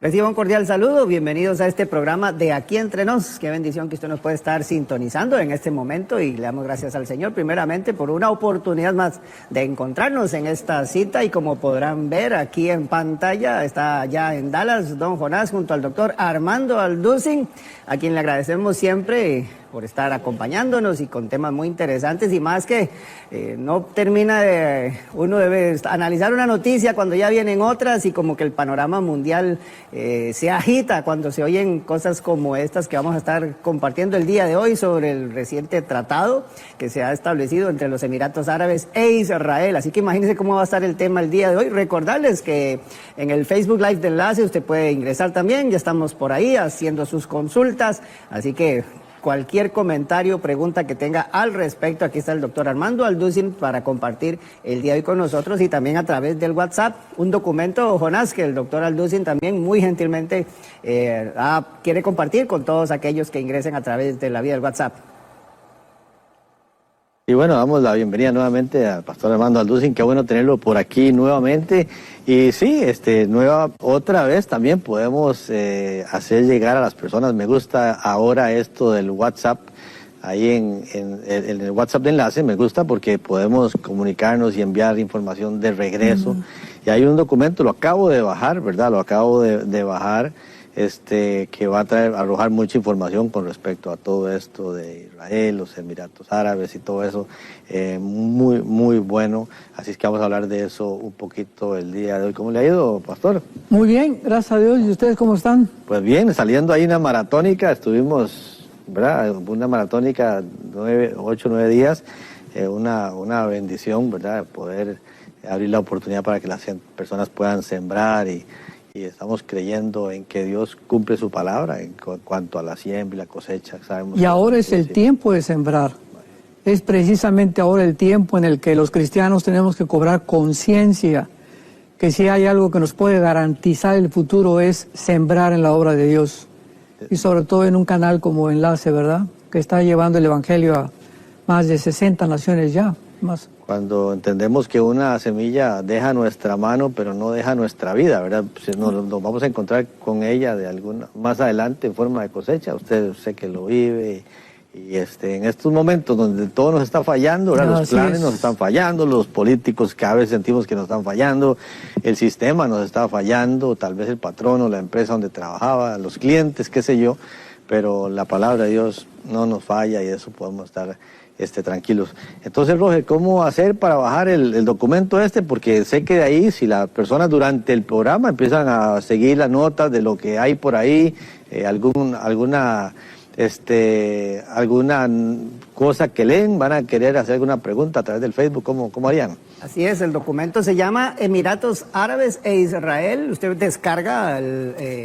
Reciba un cordial saludo, bienvenidos a este programa de Aquí Entre Nos. Qué bendición que usted nos puede estar sintonizando en este momento y le damos gracias al Señor primeramente por una oportunidad más de encontrarnos en esta cita y como podrán ver aquí en pantalla está ya en Dallas don Jonás junto al doctor Armando Alducin, a quien le agradecemos siempre por estar acompañándonos y con temas muy interesantes y más que no termina de, uno debe analizar una noticia cuando ya vienen otras y como que el panorama mundial se agita cuando se oyen cosas como estas que vamos a estar compartiendo el día de hoy sobre el reciente tratado que se ha establecido entre los Emiratos Árabes e Israel. Así que imagínense cómo va a estar el tema el día de hoy. Recordarles que en el Facebook Live de Enlace usted puede ingresar también, ya estamos por ahí haciendo sus consultas, así que cualquier comentario, pregunta que tenga al respecto, aquí está el doctor Armando Alducin para compartir el día de hoy con nosotros y también a través del WhatsApp, un documento, Jonás, que el doctor Alducin también muy gentilmente quiere compartir con todos aquellos que ingresen a través de la vía del WhatsApp. Y bueno, damos la bienvenida nuevamente al pastor Armando Alducin, qué bueno tenerlo por aquí nuevamente. Y sí, otra vez también podemos hacer llegar a las personas, me gusta ahora esto del WhatsApp, ahí en el WhatsApp de Enlace, me gusta porque podemos comunicarnos y enviar información de regreso. Y hay un documento, lo acabo de bajar, ¿verdad? Lo acabo de bajar. Que va a arrojar mucha información con respecto a todo esto de Israel, los Emiratos Árabes y todo eso, muy, muy bueno. Así es que vamos a hablar de eso un poquito el día de hoy. ¿Cómo le ha ido, pastor? Muy bien, gracias a Dios. ¿Y ustedes cómo están? Pues bien, saliendo ahí una maratónica, estuvimos, ¿verdad? Una maratónica, 8 o 9 días, una bendición, ¿verdad? Poder abrir la oportunidad para que las personas puedan sembrar y estamos creyendo en que Dios cumple su palabra en cuanto a la siembra y la cosecha. Sabemos y ahora es el tiempo de sembrar. Es precisamente ahora el tiempo en el que los cristianos tenemos que cobrar conciencia que si hay algo que nos puede garantizar el futuro es sembrar en la obra de Dios. Y sobre todo en un canal como Enlace, ¿verdad? Que está llevando el Evangelio a más de 60 naciones ya. Más. Cuando entendemos que una semilla deja nuestra mano, pero no deja nuestra vida, ¿verdad? Pues nos vamos a encontrar con ella más adelante en forma de cosecha. Usted sé que lo vive y en estos momentos donde todo nos está fallando, ¿verdad? Los planes nos están fallando, los políticos cada vez sentimos que nos están fallando, el sistema nos está fallando, tal vez el patrón o la empresa donde trabajaba, los clientes, qué sé yo, pero la palabra de Dios no nos falla y de eso podemos estar tranquilos. Entonces, Roger, ¿cómo hacer para bajar el documento Porque sé que de ahí, si las personas durante el programa empiezan a seguir las notas de lo que hay por ahí, alguna cosa que leen, van a querer hacer alguna pregunta a través del Facebook, ¿cómo harían? Así es, el documento se llama Emiratos Árabes e Israel. Usted descarga,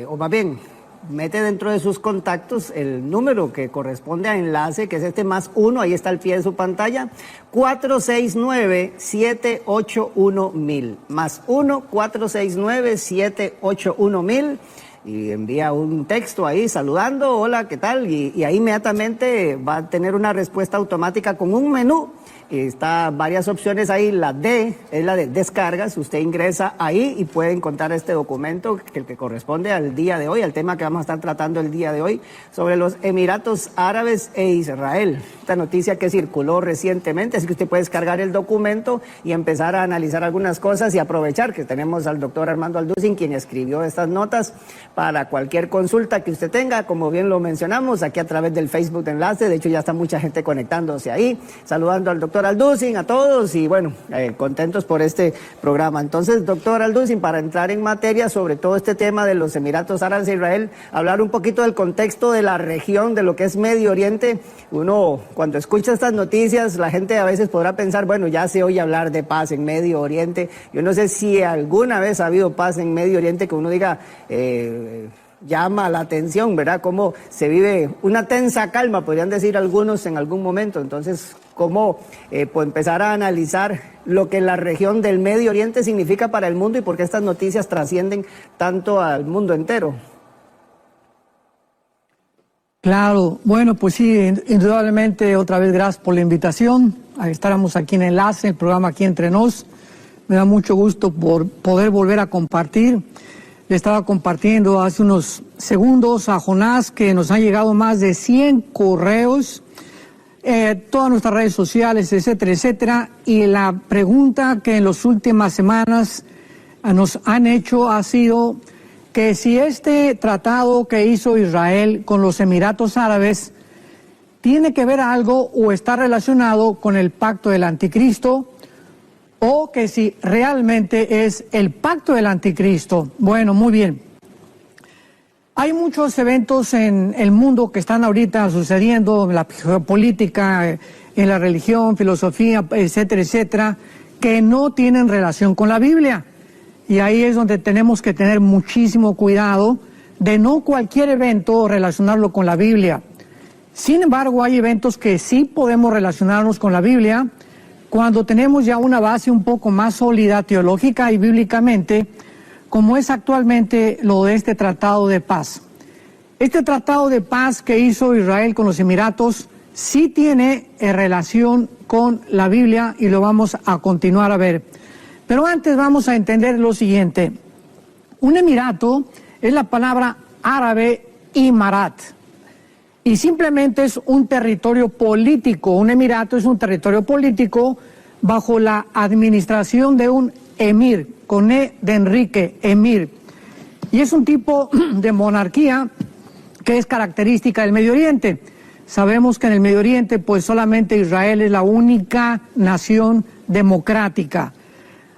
o más bien, mete dentro de sus contactos el número que corresponde a Enlace, que es +1, ahí está al pie de su pantalla, 469-781-1000, +1, 469-781-1000, y envía un texto ahí saludando, hola, ¿qué tal? Y ahí inmediatamente va a tener una respuesta automática con un menú. Está varias opciones ahí, la D es la de descargas, usted ingresa ahí y puede encontrar este documento que corresponde al día de hoy, al tema que vamos a estar tratando el día de hoy, sobre los Emiratos Árabes e Israel. Esta noticia que circuló recientemente, así que usted puede descargar el documento y empezar a analizar algunas cosas y aprovechar que tenemos al doctor Armando Alducin, quien escribió estas notas, para cualquier consulta que usted tenga, como bien lo mencionamos, aquí a través del Facebook de Enlace. De hecho ya está mucha gente conectándose ahí, saludando al doctor Alducin, a todos, y bueno, contentos por este programa. Entonces, doctor Alducin, para entrar en materia sobre todo este tema de los Emiratos Árabes e Israel, hablar un poquito del contexto de la región, de lo que es Medio Oriente. Uno, cuando escucha estas noticias, la gente a veces podrá pensar, bueno, ya se oye hablar de paz en Medio Oriente. Yo no sé si alguna vez ha habido paz en Medio Oriente que uno diga, llama la atención, ¿verdad? Cómo se vive una tensa calma, podrían decir algunos en algún momento. Entonces, cómo pues empezar a analizar lo que la región del Medio Oriente significa para el mundo y por qué estas noticias trascienden tanto al mundo entero. Claro, bueno, pues sí, indudablemente otra vez gracias por la invitación. Estábamos aquí en Enlace, el programa Aquí Entre Nos. Me da mucho gusto por poder volver a compartir. Le estaba compartiendo hace unos segundos a Jonás que nos han llegado más de 100 correos, todas nuestras redes sociales, etcétera, etcétera. Y la pregunta que en las últimas semanas nos han hecho ha sido que si este tratado que hizo Israel con los Emiratos Árabes tiene que ver algo o está relacionado con el pacto del anticristo, o que si realmente es el pacto del anticristo. Bueno, muy bien. Hay muchos eventos en el mundo que están ahorita sucediendo, en la geopolítica, en la religión, filosofía, etcétera, etcétera, que no tienen relación con la Biblia. Y ahí es donde tenemos que tener muchísimo cuidado de no cualquier evento relacionarlo con la Biblia. Sin embargo, hay eventos que sí podemos relacionarnos con la Biblia cuando tenemos ya una base un poco más sólida teológica y bíblicamente, como es actualmente lo de este tratado de paz. Este tratado de paz que hizo Israel con los Emiratos sí tiene relación con la Biblia y lo vamos a continuar a ver. Pero antes vamos a entender lo siguiente. Un emirato es la palabra árabe imarat. Y simplemente es un territorio político. Un emirato es un territorio político bajo la administración de un emir, con E de Enrique, emir. Y es un tipo de monarquía que es característica del Medio Oriente. Sabemos que en el Medio Oriente pues solamente Israel es la única nación democrática.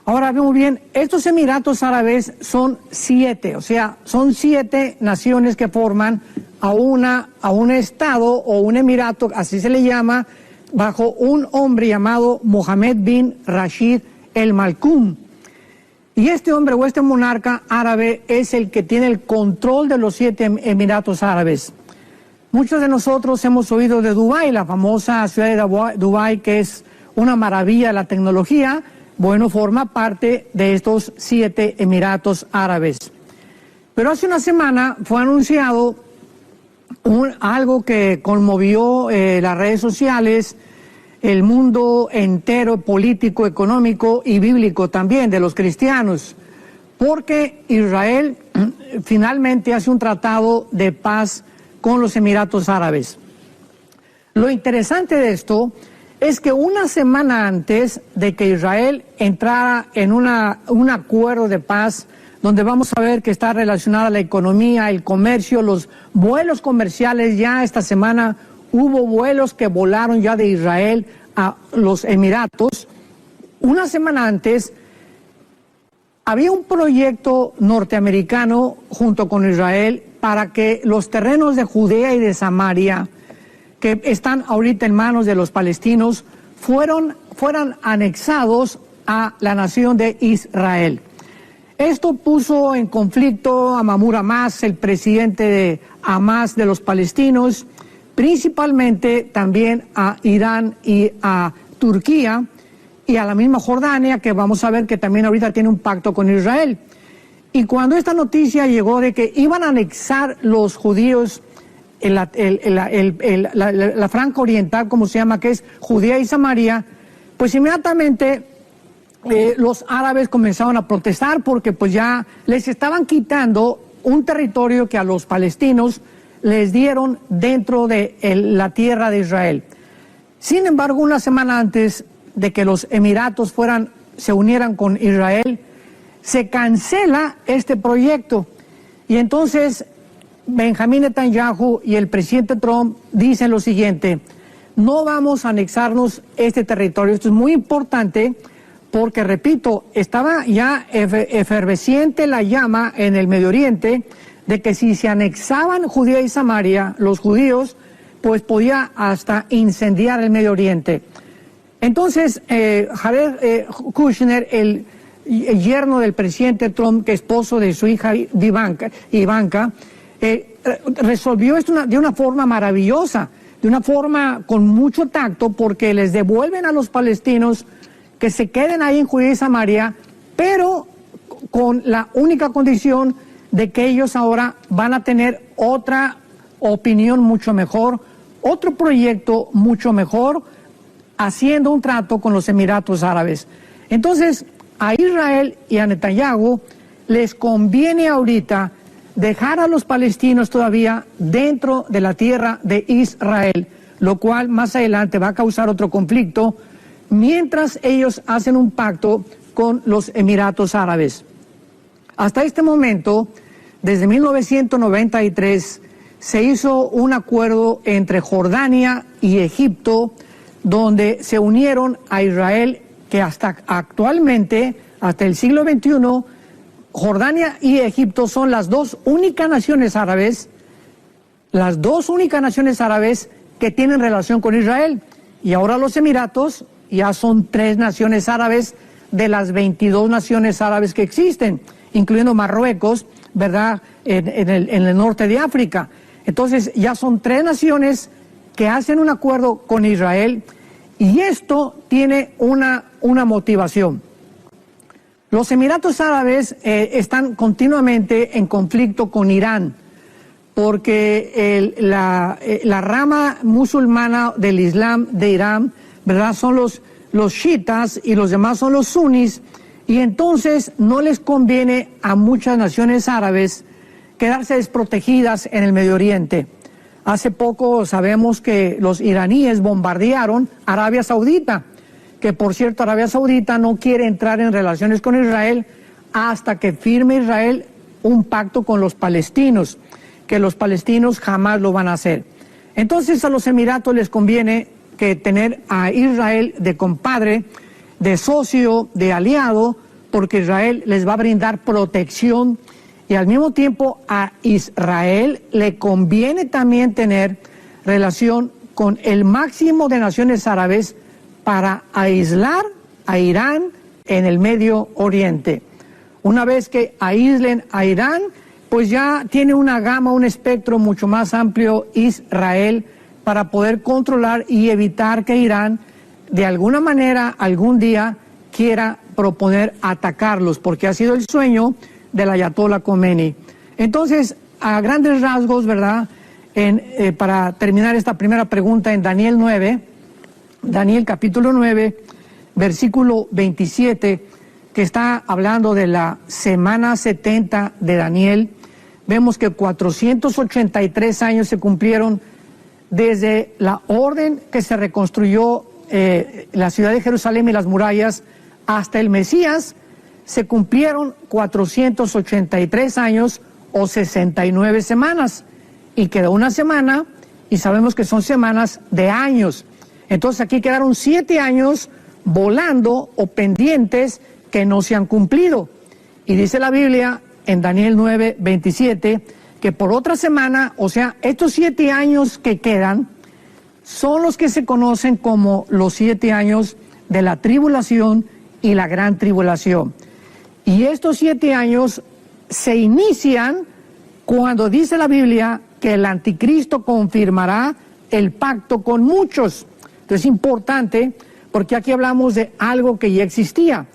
Ahora, muy bien, estos Emiratos Árabes son 7, o sea, son 7 naciones que forman a un estado o un emirato, así se le llama, bajo un hombre llamado Mohammed bin Rashid el Malkoum. Y este hombre o este monarca árabe es el que tiene el control de los 7 Emiratos Árabes. Muchos de nosotros hemos oído de Dubái, la famosa ciudad de Dubái, que es una maravilla de la tecnología. Bueno, forma parte de estos 7 Emiratos Árabes. Pero hace una semana fue anunciado algo que conmovió las redes sociales, el mundo entero, político, económico y bíblico también, de los cristianos, porque Israel finalmente hace un tratado de paz con los Emiratos Árabes. Lo interesante de esto es que una semana antes de que Israel entrara en un acuerdo de paz, donde vamos a ver que está relacionada la economía, el comercio, los vuelos comerciales, ya esta semana hubo vuelos que volaron ya de Israel a los Emiratos. Una semana antes había un proyecto norteamericano junto con Israel para que los terrenos de Judea y de Samaria, que están ahorita en manos de los palestinos, fueran anexados a la nación de Israel. Esto puso en conflicto a Mahmoud Abbas, el presidente de Hamas de los palestinos, principalmente también a Irán y a Turquía y a la misma Jordania, que vamos a ver que también ahorita tiene un pacto con Israel. Y cuando esta noticia llegó de que iban a anexar los judíos la franja oriental, como se llama, que es Judea y Samaria, pues inmediatamente los árabes comenzaron a protestar porque pues ya les estaban quitando un territorio que a los palestinos les dieron dentro de la tierra de Israel. Sin embargo, una semana antes de que los Emiratos se unieran con Israel, se cancela este proyecto. Y entonces Benjamín Netanyahu y el presidente Trump dicen lo siguiente: no vamos a anexarnos este territorio. Esto es muy importante porque, repito, estaba ya efervesciente la llama en el Medio Oriente de que si se anexaban Judea y Samaria, los judíos, pues podía hasta incendiar el Medio Oriente. Entonces, Jared Kushner, el yerno del presidente Trump, que es esposo de su hija Ivanka, resolvió esto de una forma maravillosa, de una forma con mucho tacto, porque les devuelven a los palestinos que se queden ahí en Judea y Samaria, pero con la única condición de que ellos ahora van a tener otra opinión mucho mejor, otro proyecto mucho mejor, haciendo un trato con los Emiratos Árabes. Entonces, a Israel y a Netanyahu les conviene ahorita dejar a los palestinos todavía dentro de la tierra de Israel, lo cual más adelante va a causar otro conflicto, mientras ellos hacen un pacto con los Emiratos Árabes. Hasta este momento, desde 1993, se hizo un acuerdo entre Jordania y Egipto, donde se unieron a Israel, que hasta actualmente, hasta el siglo XXI, Jordania y Egipto son las dos únicas naciones árabes que tienen relación con Israel. Y ahora los Emiratos ya son 3 naciones árabes de las 22 naciones árabes que existen, incluyendo Marruecos, ¿verdad?, en el norte de África. Entonces ya son 3 naciones que hacen un acuerdo con Israel, y esto tiene una motivación. Los Emiratos Árabes están continuamente en conflicto con Irán, porque la rama musulmana del Islam de Irán, ¿verdad?, son los chiitas y los demás son los sunnis, y entonces no les conviene a muchas naciones árabes quedarse desprotegidas en el Medio Oriente. Hace poco sabemos que los iraníes bombardearon Arabia Saudita, que por cierto Arabia Saudita no quiere entrar en relaciones con Israel hasta que firme Israel un pacto con los palestinos, que los palestinos jamás lo van a hacer. Entonces a los Emiratos les conviene que tener a Israel de compadre, de socio, de aliado, porque Israel les va a brindar protección, y al mismo tiempo a Israel le conviene también tener relación con el máximo de naciones árabes para aislar a Irán en el Medio Oriente. Una vez que aíslen a Irán, pues ya tiene una gama, un espectro mucho más amplio Israel para poder controlar y evitar que Irán de alguna manera algún día quiera proponer atacarlos, porque ha sido el sueño del Ayatollah Khomeini. Entonces, a grandes rasgos, ¿verdad?, para terminar esta primera pregunta, en Daniel capítulo 9, versículo 27, que está hablando de la semana 70 de Daniel, vemos que 483 años se cumplieron desde la orden que se reconstruyó la ciudad de Jerusalén y las murallas hasta el Mesías. Se cumplieron 483 años o 69 semanas, y quedó una semana, y sabemos que son semanas de años. Entonces aquí quedaron 7 años volando o pendientes que no se han cumplido. Y dice la Biblia en Daniel 9, 27, que por otra semana, o sea, estos 7 años que quedan, son los que se conocen como los 7 años de la tribulación y la gran tribulación. Y estos 7 años se inician cuando dice la Biblia que el anticristo confirmará el pacto con muchos. Entonces es importante, porque aquí hablamos de algo que ya existía.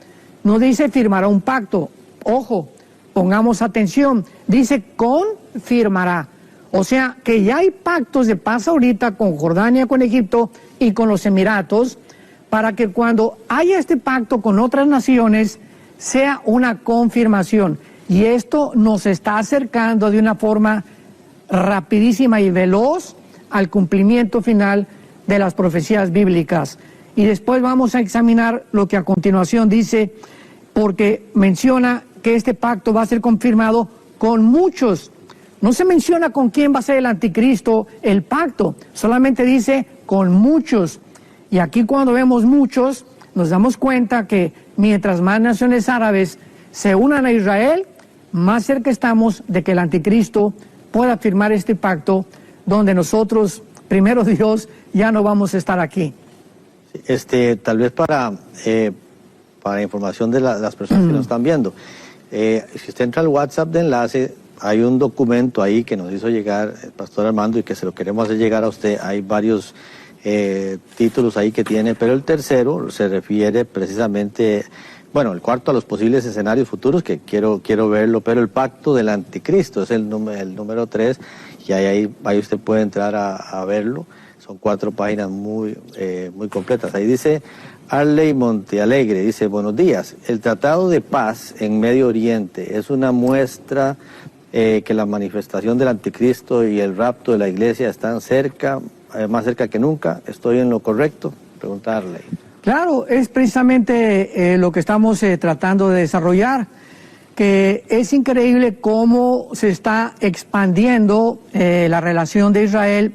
No dice firmará un pacto. Ojo, pongamos atención. Dice confirmará. O sea que ya hay pactos de paz ahorita con Jordania, con Egipto y con los Emiratos, para que cuando haya este pacto con otras naciones sea una confirmación. Y esto nos está acercando de una forma rapidísima y veloz al cumplimiento final de las profecías bíblicas. Y después vamos a examinar lo que a continuación dice, porque menciona que este pacto va a ser confirmado con muchos. No se menciona con quién va a ser el anticristo el pacto, solamente dice con muchos. Y aquí cuando vemos muchos, nos damos cuenta que mientras más naciones árabes se unan a Israel, más cerca estamos de que el anticristo pueda firmar este pacto, donde nosotros, primero Dios, ya no vamos a estar aquí. Tal vez para información de las personas que nos están viendo, si usted entra al WhatsApp de Enlace, hay un documento ahí que nos hizo llegar el pastor Armando y que se lo queremos hacer llegar a usted. Hay varios títulos ahí que tiene, pero el tercero se refiere precisamente, bueno, el cuarto a los posibles escenarios futuros, que quiero verlo, pero el pacto del anticristo es el número 3, y ahí usted puede entrar a verlo. Son 4 páginas muy completas. Ahí dice Arley Montealegre, dice, buenos días, el Tratado de Paz en Medio Oriente es una muestra que la manifestación del anticristo y el rapto de la iglesia están cerca, más cerca que nunca. ¿Estoy en lo correcto? Pregunta Arley. Claro, es precisamente lo que estamos tratando de desarrollar, que es increíble cómo se está expandiendo la relación de Israel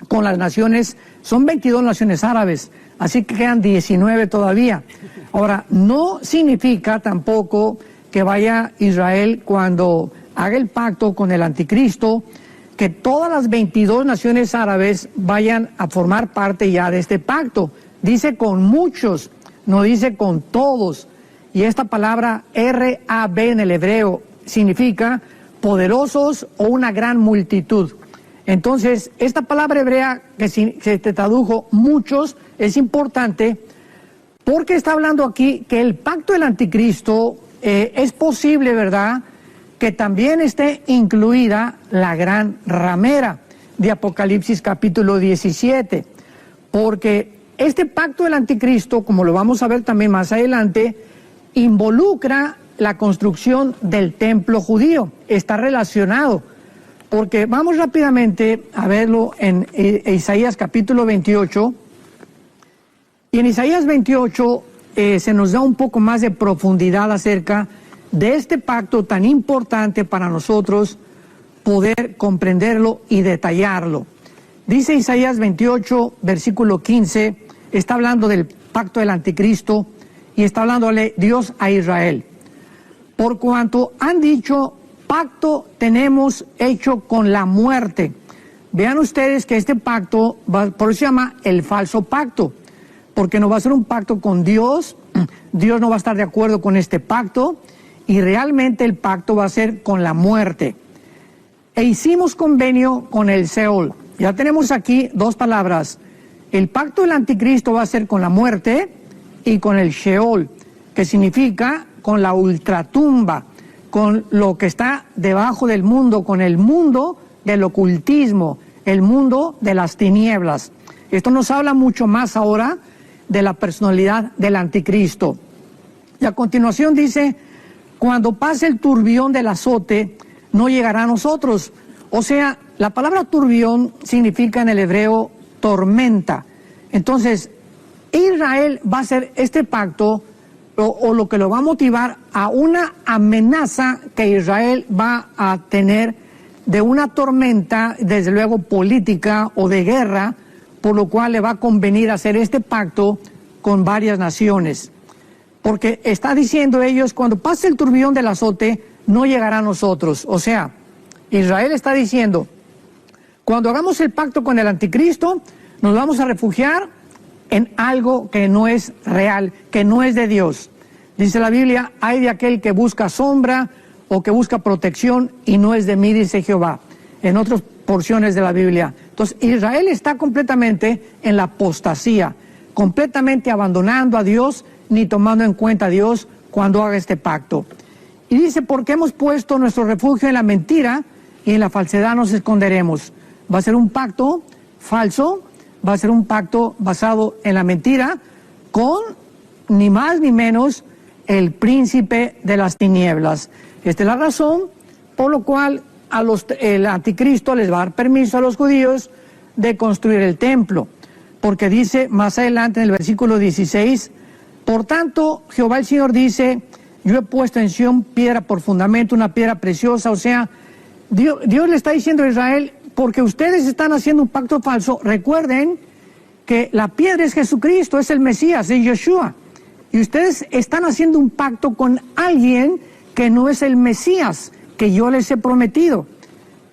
con las naciones. Son 22 naciones árabes, así que quedan 19 todavía. Ahora, no significa tampoco que vaya Israel cuando haga el pacto con el anticristo, que todas las 22 naciones árabes vayan a formar parte ya de este pacto. Dice con muchos, no dice con todos. Y esta palabra RAB en el hebreo significa poderosos o una gran multitud. Entonces, esta palabra hebrea que se te tradujo muchos es importante porque está hablando aquí que el pacto del anticristo es posible, ¿verdad?, que también esté incluida la gran ramera de Apocalipsis capítulo 17, porque este pacto del anticristo, como lo vamos a ver también más adelante, involucra la construcción del templo judío, está relacionado, porque vamos rápidamente a verlo en Isaías capítulo 28, y en Isaías 28 se nos da un poco más de profundidad acerca de este pacto tan importante para nosotros poder comprenderlo y detallarlo. Dice Isaías 28, versículo 15, está hablando del pacto del anticristo y está hablándole Dios a Israel. Por cuanto han dicho, pacto tenemos hecho con la muerte. Vean ustedes que este pacto, por eso se llama el falso pacto, porque no va a ser un pacto con Dios, Dios no va a estar de acuerdo con este pacto, y realmente el pacto va a ser con la muerte. E hicimos convenio con el Seol. Ya tenemos aquí 2 palabras. El pacto del anticristo va a ser con la muerte y con el Sheol, que significa con la ultratumba, con lo que está debajo del mundo, con el mundo del ocultismo, el mundo de las tinieblas. Esto nos habla mucho más ahora de la personalidad del anticristo. Y a continuación dice, cuando pase el turbión del azote, no llegará a nosotros. O sea, la palabra turbión significa en el hebreo tormenta. Entonces, Israel va a hacer este pacto, o lo que lo va a motivar a una amenaza que Israel va a tener de una tormenta, desde luego política o de guerra, por lo cual le va a convenir hacer este pacto con varias naciones. Porque está diciendo ellos, cuando pase el turbión del azote, no llegará a nosotros. O sea, Israel está diciendo, cuando hagamos el pacto con el anticristo, nos vamos a refugiar en algo que no es real, que no es de Dios. Dice la Biblia, hay de aquel que busca sombra o que busca protección y no es de mí, dice Jehová, en otras porciones de la Biblia. Entonces, Israel está completamente en la apostasía, completamente abandonando a Dios, ni tomando en cuenta a Dios cuando haga este pacto. Y dice, porque hemos puesto nuestro refugio en la mentira y en la falsedad nos esconderemos. Va a ser un pacto falso, va a ser un pacto basado en la mentira con ni más ni menos el príncipe de las tinieblas. Esta es la razón por lo cual el anticristo les va a dar permiso a los judíos de construir el templo, porque dice más adelante en el versículo 16, por tanto Jehová el Señor dice, yo he puesto en Sión piedra por fundamento, una piedra preciosa. O sea, Dios le está diciendo a Israel, porque ustedes están haciendo un pacto falso, recuerden que la piedra es Jesucristo, es el Mesías, es Yeshua, y ustedes están haciendo un pacto con alguien que no es el Mesías que yo les he prometido.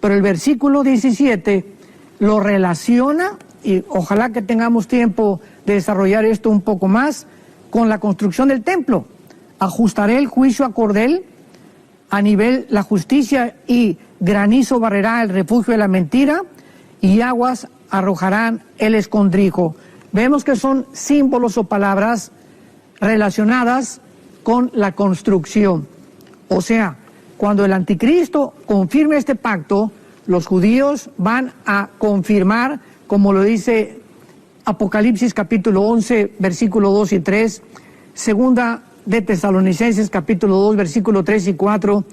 Pero el versículo 17 lo relaciona, y ojalá que tengamos tiempo de desarrollar esto un poco más, con la construcción del templo. Ajustaré el juicio a cordel, a nivel la justicia, y granizo barrerá el refugio de la mentira, y aguas arrojarán el escondrijo. Vemos que son símbolos o palabras relacionadas con la construcción. O sea, cuando el anticristo confirme este pacto, los judíos van a confirmar como lo dice Apocalipsis capítulo 11, versículo 2 y 3, segunda de Tesalonicenses capítulo 2, versículo 3 y 4,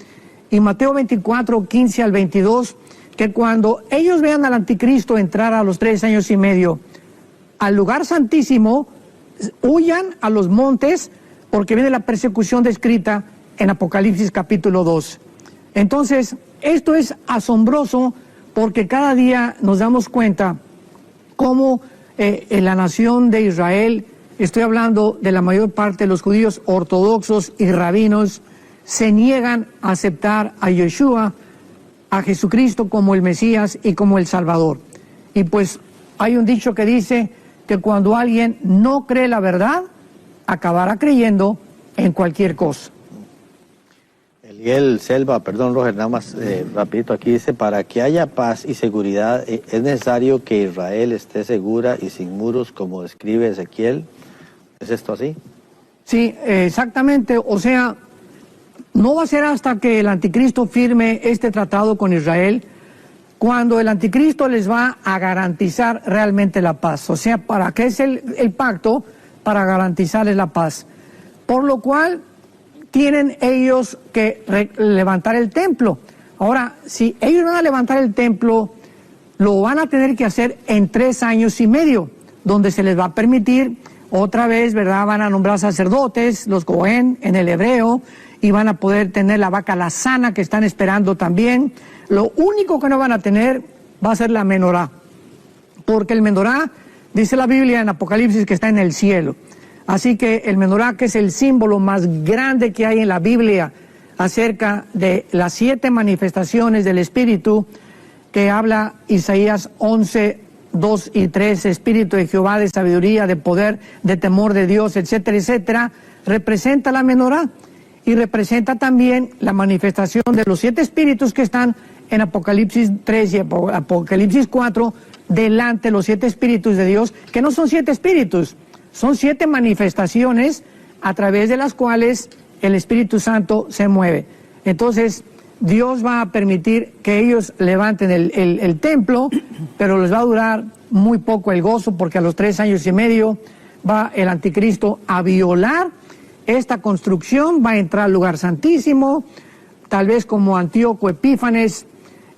y Mateo 24, 15 al 22, que cuando ellos vean al anticristo entrar a los 3 años y medio al lugar santísimo, huyan a los montes, porque viene la persecución descrita en Apocalipsis capítulo 2. Entonces, esto es asombroso, porque cada día nos damos cuenta cómo en la nación de Israel, estoy hablando de la mayor parte de los judíos ortodoxos y rabinos, se niegan a aceptar a Yeshua, a Jesucristo como el Mesías y como el Salvador. Y pues hay un dicho que dice que cuando alguien no cree la verdad, acabará creyendo en cualquier cosa. Eliel Selva, perdón Roger, nada más rapidito aquí dice, para que haya paz y seguridad es necesario que Israel esté segura y sin muros como describe Ezequiel. ¿Es esto así? Sí, exactamente, o sea, no va a ser hasta que el anticristo firme este tratado con Israel cuando el anticristo les va a garantizar realmente la paz. O sea, ¿para qué es el pacto? Para garantizarles la paz. Por lo cual tienen ellos que levantar el templo. Ahora, si ellos van a levantar el templo, lo van a tener que hacer en 3 años y medio, donde se les va a permitir otra vez, ¿verdad? Van a nombrar sacerdotes, los Cohen en el hebreo, y van a poder tener la vaca lazana que están esperando también. Lo único que no van a tener va a ser la menorá, porque el menorá, dice la Biblia en Apocalipsis, que está en el cielo. Así que el menorá, que es el símbolo más grande que hay en la Biblia acerca de las 7 manifestaciones del Espíritu, que habla Isaías 11, 2 y 3, Espíritu de Jehová, de sabiduría, de poder, de temor de Dios, etcétera, etcétera, representa la menorá. Y representa también la manifestación de los 7 espíritus que están en Apocalipsis 3 y Apocalipsis 4, delante de los 7 espíritus de Dios, que no son 7 espíritus, son 7 manifestaciones a través de las cuales el Espíritu Santo se mueve. Entonces, Dios va a permitir que ellos levanten el templo, pero les va a durar muy poco el gozo, porque a los 3 años y medio va el anticristo a violar esta construcción, va a entrar al lugar santísimo, tal vez como Antíoco Epífanes,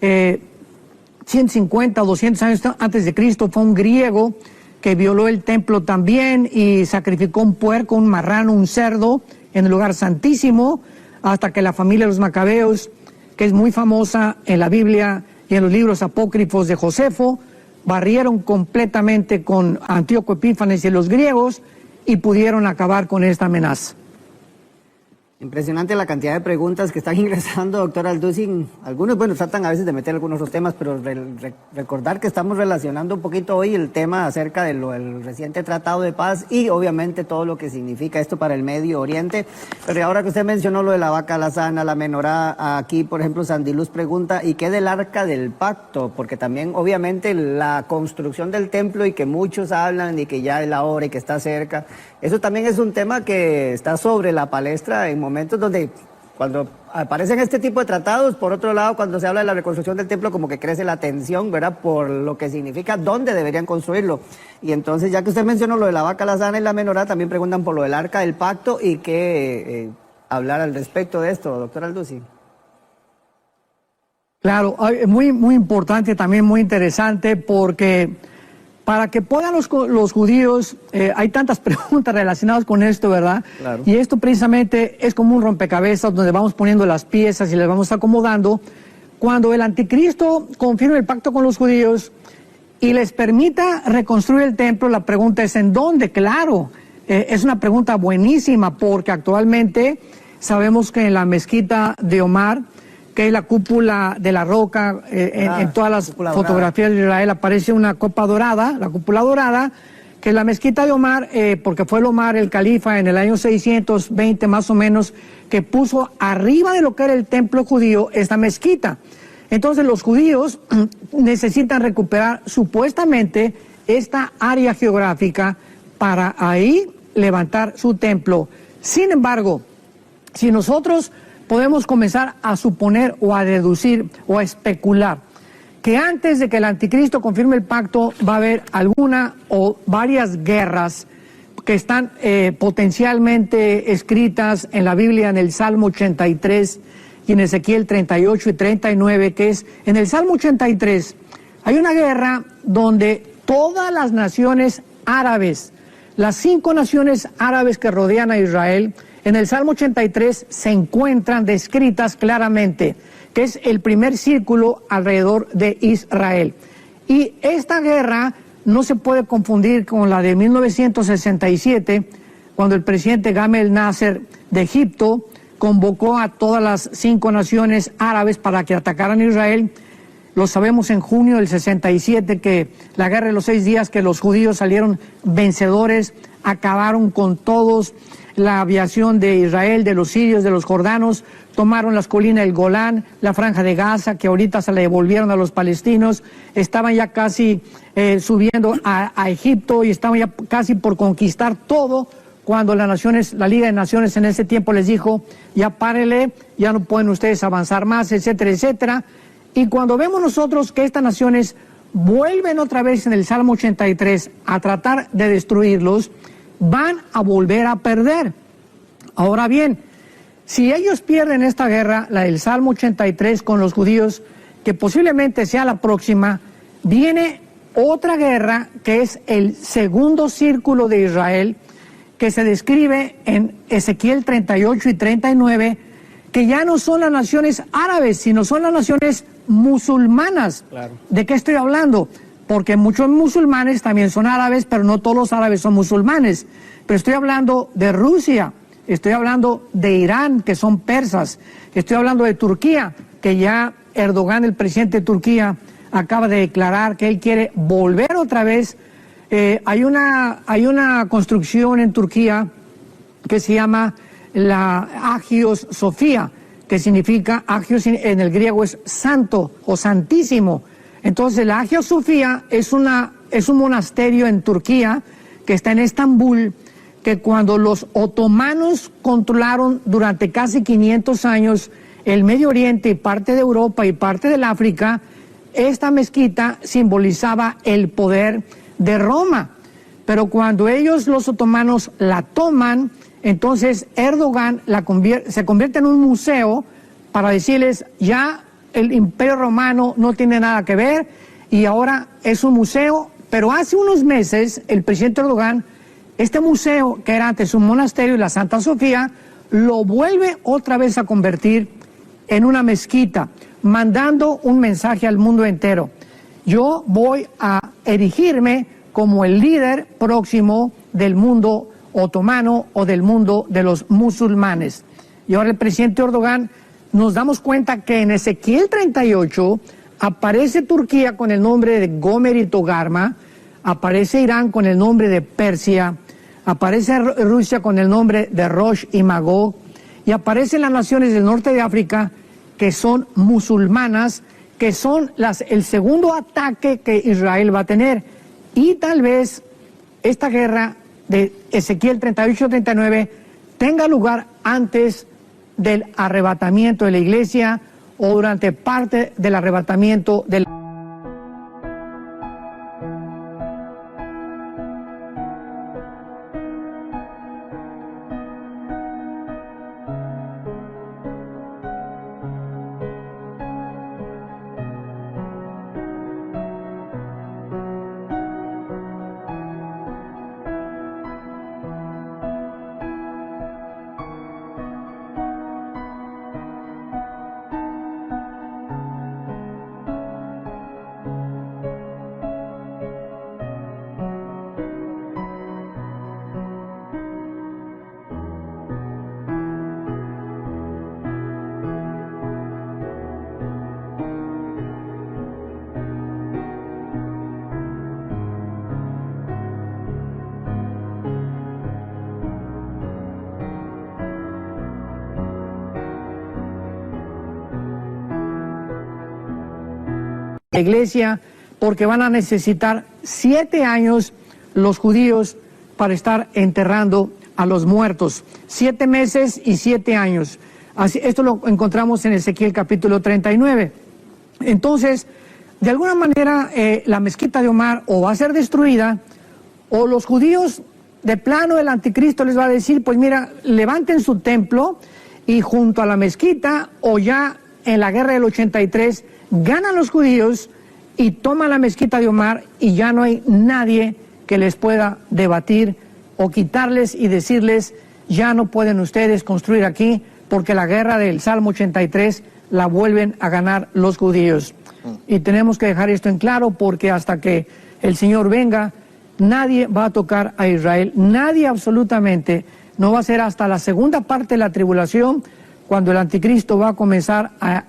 150 o 200 años antes de Cristo, fue un griego que violó el templo también y sacrificó un puerco, un marrano, un cerdo en el lugar santísimo, hasta que la familia de los Macabeos, que es muy famosa en la Biblia y en los libros apócrifos de Josefo, barrieron completamente con Antíoco Epífanes y los griegos y pudieron acabar con esta amenaza. Impresionante la cantidad de preguntas que están ingresando, doctor Alducin. Algunos, bueno, tratan a veces de meter algunos otros temas, pero recordar que estamos relacionando un poquito hoy el tema acerca del reciente Tratado de Paz y obviamente todo lo que significa esto para el Medio Oriente. Pero ahora que usted mencionó lo de la vaca lazana, la menorá, aquí, por ejemplo, Sandiluz pregunta, ¿y qué del Arca del Pacto? Porque también, obviamente, la construcción del templo y que muchos hablan y que ya es la hora y que está cerca, eso también es un tema que está sobre la palestra en momentos donde cuando aparecen este tipo de tratados, por otro lado, cuando se habla de la reconstrucción del templo, como que crece la tensión, ¿verdad? Por lo que significa dónde deberían construirlo. Y entonces, ya que usted mencionó lo de la vaca lazana y la menorá, también preguntan por lo del Arca del Pacto y qué hablar al respecto de esto, doctor Alducin. Claro, muy, muy importante, también muy interesante, porque para que puedan los judíos, hay tantas preguntas relacionadas con esto, ¿verdad? Claro. Y esto precisamente es como un rompecabezas donde vamos poniendo las piezas y las vamos acomodando. Cuando el anticristo confirme el pacto con los judíos y les permita reconstruir el templo, la pregunta es ¿en dónde? Claro, es una pregunta buenísima, porque actualmente sabemos que en la mezquita de Omar, que es la cúpula de la roca, en todas las fotografías de Israel aparece una copa dorada, la cúpula dorada, que es la mezquita de Omar, porque fue Omar el califa en el año 620 más o menos, que puso arriba de lo que era el templo judío esta mezquita. Entonces los judíos necesitan recuperar supuestamente esta área geográfica para ahí levantar su templo. Sin embargo, si nosotros podemos comenzar a suponer o a deducir o a especular que antes de que el anticristo confirme el pacto va a haber alguna o varias guerras que están potencialmente escritas en la Biblia, en el Salmo 83 y en Ezequiel 38 y 39, que es, en el Salmo 83, hay una guerra donde todas las naciones árabes, las 5 naciones árabes que rodean a Israel, en el Salmo 83 se encuentran descritas claramente, que es el primer círculo alrededor de Israel. Y esta guerra no se puede confundir con la de 1967, cuando el presidente Gamal Nasser de Egipto convocó a todas las 5 naciones árabes para que atacaran a Israel. Lo sabemos en junio del 67, que la guerra de los 6 días, que los judíos salieron vencedores, acabaron con todos, la aviación de Israel, de los sirios, de los jordanos, tomaron las colinas del Golán, la franja de Gaza, que ahorita se le devolvieron a los palestinos, estaban ya casi subiendo a Egipto y estaban ya casi por conquistar todo, cuando la Liga de Naciones en ese tiempo les dijo, ya párele, ya no pueden ustedes avanzar más, etcétera, etcétera. Y cuando vemos nosotros que estas naciones vuelven otra vez en el Salmo 83 a tratar de destruirlos, van a volver a perder. Ahora bien, si ellos pierden esta guerra, la del Salmo 83 con los judíos, que posiblemente sea la próxima, viene otra guerra que es el segundo círculo de Israel, que se describe en Ezequiel 38 y 39, que ya no son las naciones árabes, sino son las naciones musulmanas. Claro. ¿De qué estoy hablando? Porque muchos musulmanes también son árabes, pero no todos los árabes son musulmanes. Pero estoy hablando de Rusia, estoy hablando de Irán, que son persas, estoy hablando de Turquía, que ya Erdogan, el presidente de Turquía, acaba de declarar que él quiere volver otra vez. Hay una construcción en Turquía que se llama la Agios Sofía, que significa, Agios en el griego es santo o santísimo. Entonces la Agia Sofía es un monasterio en Turquía que está en Estambul, que cuando los otomanos controlaron durante casi 500 años el Medio Oriente y parte de Europa y parte del África, esta mezquita simbolizaba el poder de Roma. Pero cuando ellos, los otomanos, la toman, entonces Erdogan se convierte en un museo para decirles, ya el Imperio Romano no tiene nada que ver y ahora es un museo. Pero hace unos meses el presidente Erdogan, este museo que era antes un monasterio y la Santa Sofía, lo vuelve otra vez a convertir en una mezquita, mandando un mensaje al mundo entero. Yo voy a erigirme como el líder próximo del mundo otomano o del mundo de los musulmanes. Y ahora el presidente Erdogan, nos damos cuenta que en Ezequiel 38 aparece Turquía con el nombre de Gomer y Togarma, aparece Irán con el nombre de Persia, aparece Rusia con el nombre de Rosh y Magog, y aparecen las naciones del norte de África que son musulmanas, que son el segundo ataque que Israel va a tener. Y tal vez esta guerra de Ezequiel 38-39 tenga lugar antes del arrebatamiento de la iglesia o durante parte del arrebatamiento de la... iglesia, porque van a necesitar 7 años los judíos para estar enterrando a los muertos. 7 meses y 7 años. Así, esto lo encontramos en Ezequiel capítulo 39. Entonces, de alguna manera la mezquita de Omar o va a ser destruida, o los judíos de plano el anticristo les va a decir, pues mira, levanten su templo y junto a la mezquita, o ya en la guerra del 83 ganan los judíos y toman la mezquita de Omar y ya no hay nadie que les pueda debatir o quitarles y decirles, ya no pueden ustedes construir aquí, porque la guerra del Salmo 83 la vuelven a ganar los judíos. Y tenemos que dejar esto en claro, porque hasta que el Señor venga, nadie va a tocar a Israel, nadie absolutamente. No va a ser hasta la segunda parte de la tribulación, cuando el anticristo va a comenzar a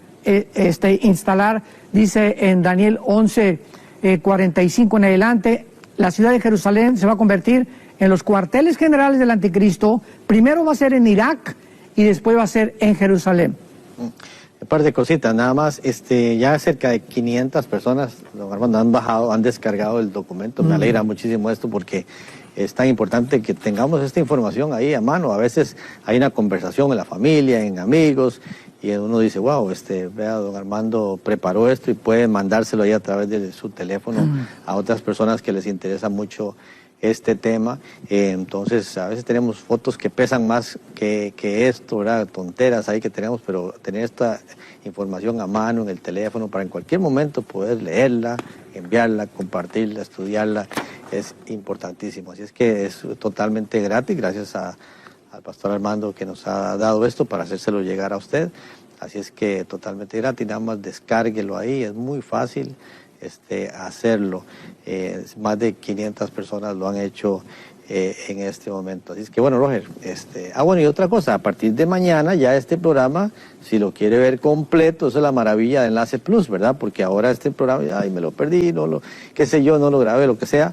instalar, dice en Daniel 11:45 en adelante, la ciudad de Jerusalén se va a convertir en los cuarteles generales del anticristo. Primero va a ser en Irak y después va a ser en Jerusalén. Un par de cositas, nada más, ya cerca de 500 personas, don Armando, han descargado el documento. Me alegra muchísimo esto, porque es tan importante que tengamos esta información ahí a mano. A veces hay una conversación en la familia, en amigos, y uno dice, wow, vea, don Armando preparó esto, y puede mandárselo ahí a través de su teléfono a otras personas que les interesa mucho este tema. Entonces, a veces tenemos fotos que pesan más que esto, ¿verdad? Tonteras ahí que tenemos, pero tener esta información a mano en el teléfono para en cualquier momento poder leerla, enviarla, compartirla, estudiarla, es importantísimo. Así es que es totalmente gratis, gracias al pastor Armando que nos ha dado esto para hacérselo llegar a usted. Así es que totalmente gratis, nada más descárguelo ahí, es muy fácil hacerlo. Más de 500 personas lo han hecho en este momento. Así es que bueno, Roger, bueno, y otra cosa, a partir de mañana ya este programa, si lo quiere ver completo, eso es la maravilla de Enlace Plus, ¿verdad? Porque ahora este programa, ay, me lo perdí, qué sé yo, no lo grabé, lo que sea,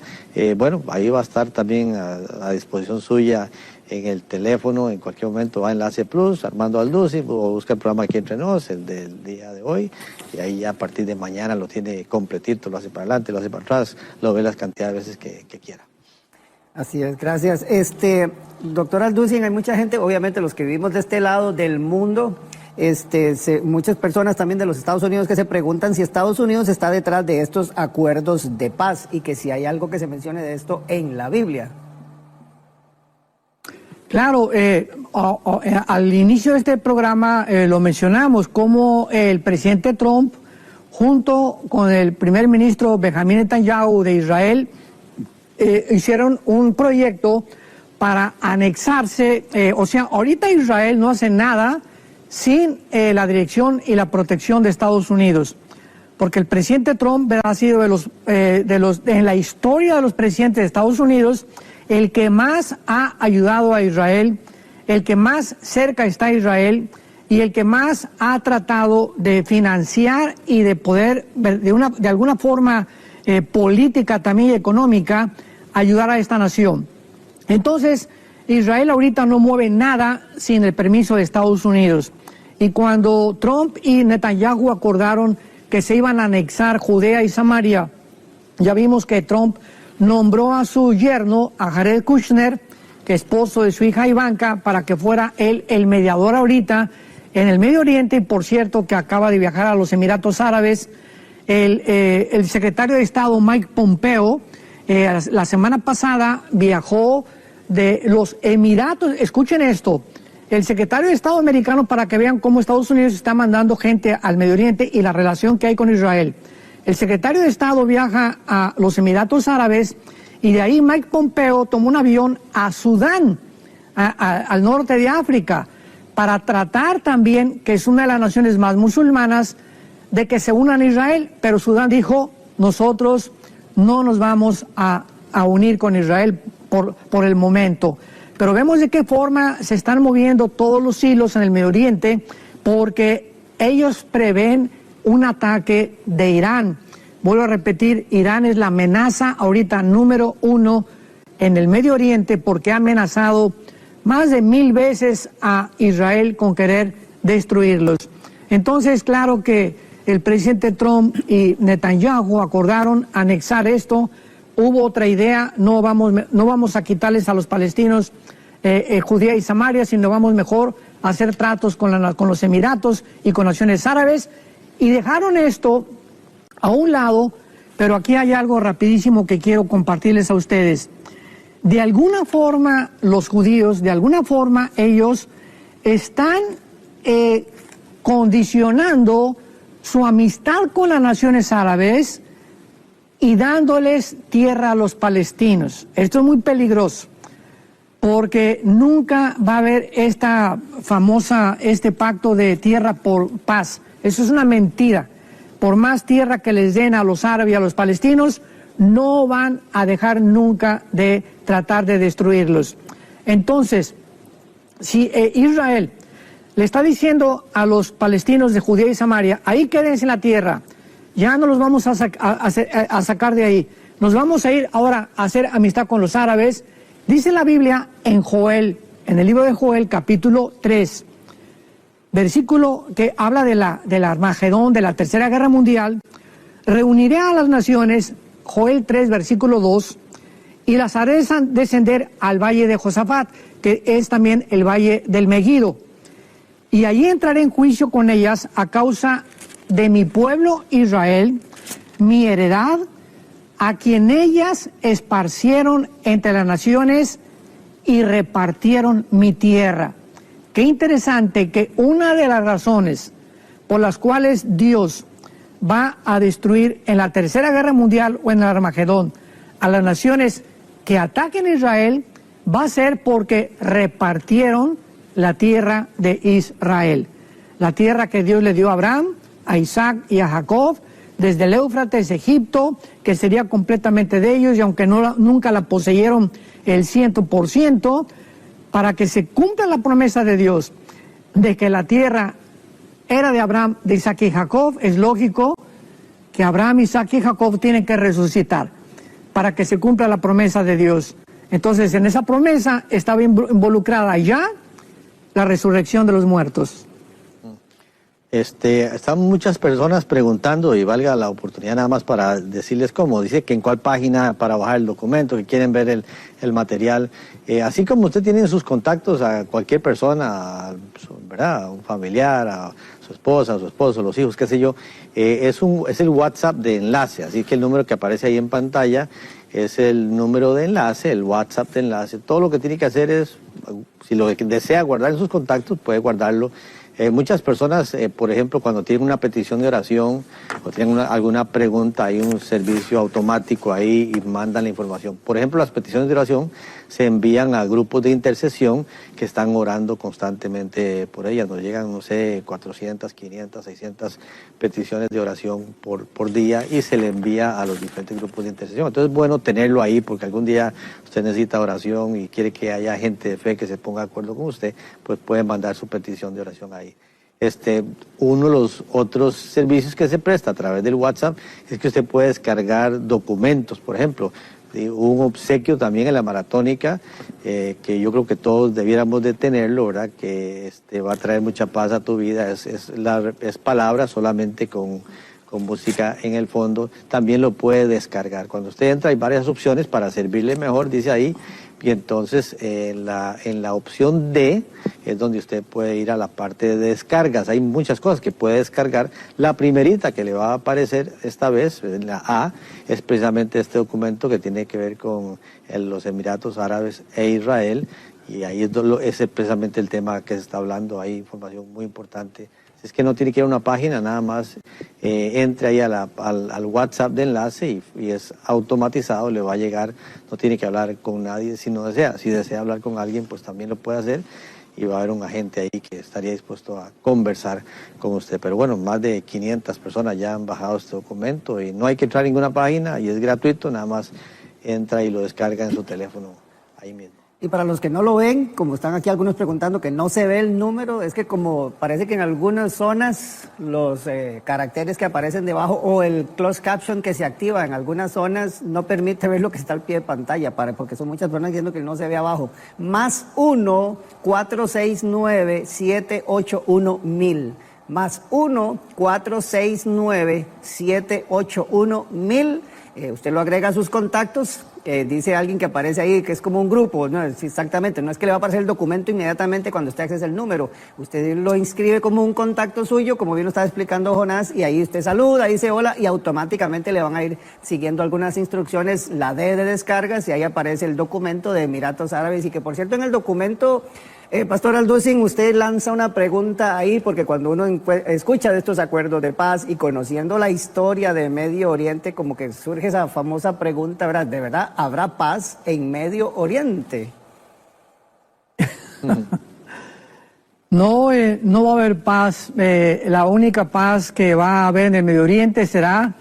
bueno, ahí va a estar también a disposición suya en el teléfono. En cualquier momento va a Enlace Plus, Armando Alduzzi, o busca el programa Aquí Entre Nos, el del día de hoy, y ahí ya a partir de mañana lo tiene completito, lo hace para adelante, lo hace para atrás, lo ve las cantidades de veces que quiera. Así es, gracias. Doctor Alduzzi, hay mucha gente, obviamente los que vivimos de este lado del mundo, muchas personas también de los Estados Unidos que se preguntan si Estados Unidos está detrás de estos acuerdos de paz, y que si hay algo que se mencione de esto en la Biblia. Claro, al inicio de este programa lo mencionamos, como el presidente Trump, junto con el primer ministro Benjamín Netanyahu de Israel, hicieron un proyecto para anexarse. O sea, ahorita Israel no hace nada sin la dirección y la protección de Estados Unidos, porque el presidente Trump ha sido en la historia de los presidentes de Estados Unidos el que más ha ayudado a Israel, el que más cerca está a Israel, y el que más ha tratado de financiar y de poder, de alguna forma política también y económica, ayudar a esta nación. Entonces, Israel ahorita no mueve nada sin el permiso de Estados Unidos. Y cuando Trump y Netanyahu acordaron que se iban a anexar Judea y Samaria, ya vimos que Trump nombró a su yerno, a Jared Kushner, que es esposo de su hija Ivanka, para que fuera él el mediador ahorita en el Medio Oriente. Y por cierto, que acaba de viajar a los Emiratos Árabes. El secretario de Estado Mike Pompeo la semana pasada viajó de los Emiratos. Escuchen esto, el secretario de Estado americano, para que vean cómo Estados Unidos está mandando gente al Medio Oriente y la relación que hay con Israel. El secretario de Estado viaja a los Emiratos Árabes, y de ahí Mike Pompeo tomó un avión a Sudán, al norte de África, para tratar también, que es una de las naciones más musulmanas, de que se unan a Israel. Pero Sudán dijo, nosotros no nos vamos a unir con Israel por el momento. Pero vemos de qué forma se están moviendo todos los hilos en el Medio Oriente, porque ellos prevén un ataque de Irán. Vuelvo a repetir, Irán es la amenaza ahorita número 1 en el Medio Oriente, porque ha amenazado más de 1000 veces a Israel con querer destruirlos. Entonces, claro que el presidente Trump y Netanyahu acordaron anexar esto. Hubo otra idea, no vamos a quitarles a los palestinos Judea y Samaria, sino vamos mejor a hacer tratos con los Emiratos y con naciones árabes. Y dejaron esto A un lado, pero aquí hay algo rapidísimo que quiero compartirles a ustedes. De alguna forma, los judíos, de alguna forma, ellos están condicionando su amistad con las naciones árabes y dándoles tierra a los palestinos. Esto es muy peligroso, porque nunca va a haber este pacto de tierra por paz. Eso es una mentira. Por más tierra que les den a los árabes y a los palestinos, no van a dejar nunca de tratar de destruirlos. Entonces, si Israel le está diciendo a los palestinos de Judea y Samaria, ahí quédense en la tierra, ya no los vamos a sacar de ahí, nos vamos a ir ahora a hacer amistad con los árabes, dice la Biblia en Joel, en el libro de Joel, capítulo 3, versículo que habla del Armagedón, de la Tercera Guerra Mundial: reuniré a las naciones, Joel 3, versículo 2, y las haré descender al valle de Josafat, que es también el valle del Megiddo. Y allí entraré en juicio con ellas a causa de mi pueblo Israel, mi heredad, a quien ellas esparcieron entre las naciones y repartieron mi tierra. Qué interesante que una de las razones por las cuales Dios va a destruir en la Tercera Guerra Mundial o en el Armagedón a las naciones que ataquen a Israel va a ser porque repartieron la tierra de Israel. La tierra que Dios le dio a Abraham, a Isaac y a Jacob, desde el Éufrates, Egipto, que sería completamente de ellos, y aunque nunca la poseyeron el 100%, para que se cumpla la promesa de Dios de que la tierra era de Abraham, de Isaac y Jacob, es lógico que Abraham, Isaac y Jacob tienen que resucitar para que se cumpla la promesa de Dios. Entonces, en esa promesa estaba involucrada ya la resurrección de los muertos. Están muchas personas preguntando, y valga la oportunidad nada más para decirles cómo. Dice que en cuál página para bajar el documento, que quieren ver el material. Así como usted tiene en sus contactos a cualquier persona, ¿verdad? A un familiar, a su esposa, a su esposo, los hijos, qué sé yo, es el WhatsApp de enlace. Así que el número que aparece ahí en pantalla es el número de enlace, el WhatsApp de enlace. Todo lo que tiene que hacer es, si lo desea guardar en sus contactos, puede guardarlo. Muchas personas, por ejemplo, cuando tienen una petición de oración o tienen alguna pregunta, hay un servicio automático ahí y mandan la información. Por ejemplo, las peticiones de oración se envían a grupos de intercesión que están orando constantemente por ellas. Nos llegan, no sé, 400, 500, 600 peticiones de oración por día y se le envía a los diferentes grupos de intercesión. Entonces es bueno tenerlo ahí porque algún día usted necesita oración y quiere que haya gente de fe que se ponga de acuerdo con usted, pues puede mandar su petición de oración ahí. Uno de los otros servicios que se presta a través del WhatsApp es que usted puede descargar documentos, por ejemplo. Un obsequio también en la maratónica, que yo creo que todos debiéramos de tenerlo, ¿verdad? Que va a traer mucha paz a tu vida, es palabra solamente con música en el fondo. También lo puede descargar. Cuando usted entra hay varias opciones para servirle mejor, dice ahí, y entonces en la opción D es donde usted puede ir a la parte de descargas. Hay muchas cosas que puede descargar. La primerita que le va a aparecer esta vez, en la A, es precisamente este documento que tiene que ver con los Emiratos Árabes e Israel, y ahí es precisamente el tema que se está hablando. Hay información muy importante. Si es que no tiene que ir a una página, nada más entre ahí al WhatsApp de enlace y es automatizado, le va a llegar, no tiene que hablar con nadie si no desea. Si desea hablar con alguien, pues también lo puede hacer y va a haber un agente ahí que estaría dispuesto a conversar con usted. Pero bueno, más de 500 personas ya han bajado este documento y no hay que entrar a ninguna página y es gratuito, nada más entra y lo descarga en su teléfono ahí mismo. Y para los que no lo ven, como están aquí algunos preguntando que no se ve el número, es que como parece que en algunas zonas los caracteres que aparecen debajo o el closed caption que se activa en algunas zonas no permite ver lo que está al pie de pantalla, porque son muchas personas diciendo que no se ve abajo. Más 1-469-781-1000. Más 1-469-781-1000. usted lo agrega a sus contactos, dice alguien que aparece ahí que es como un grupo, no es exactamente, no es que le va a aparecer el documento inmediatamente cuando usted accese el número, usted lo inscribe como un contacto suyo, como bien lo estaba explicando Jonás, y ahí usted saluda, dice hola, y automáticamente le van a ir siguiendo algunas instrucciones, la D de descargas, y ahí aparece el documento de Emiratos Árabes, y que por cierto en el documento, Pastor Alducin, usted lanza una pregunta ahí, porque cuando uno escucha de estos acuerdos de paz y conociendo la historia de Medio Oriente, como que surge esa famosa pregunta, ¿verdad? ¿De verdad habrá paz en Medio Oriente? No, no va a haber paz. La única paz que va a haber en el Medio Oriente será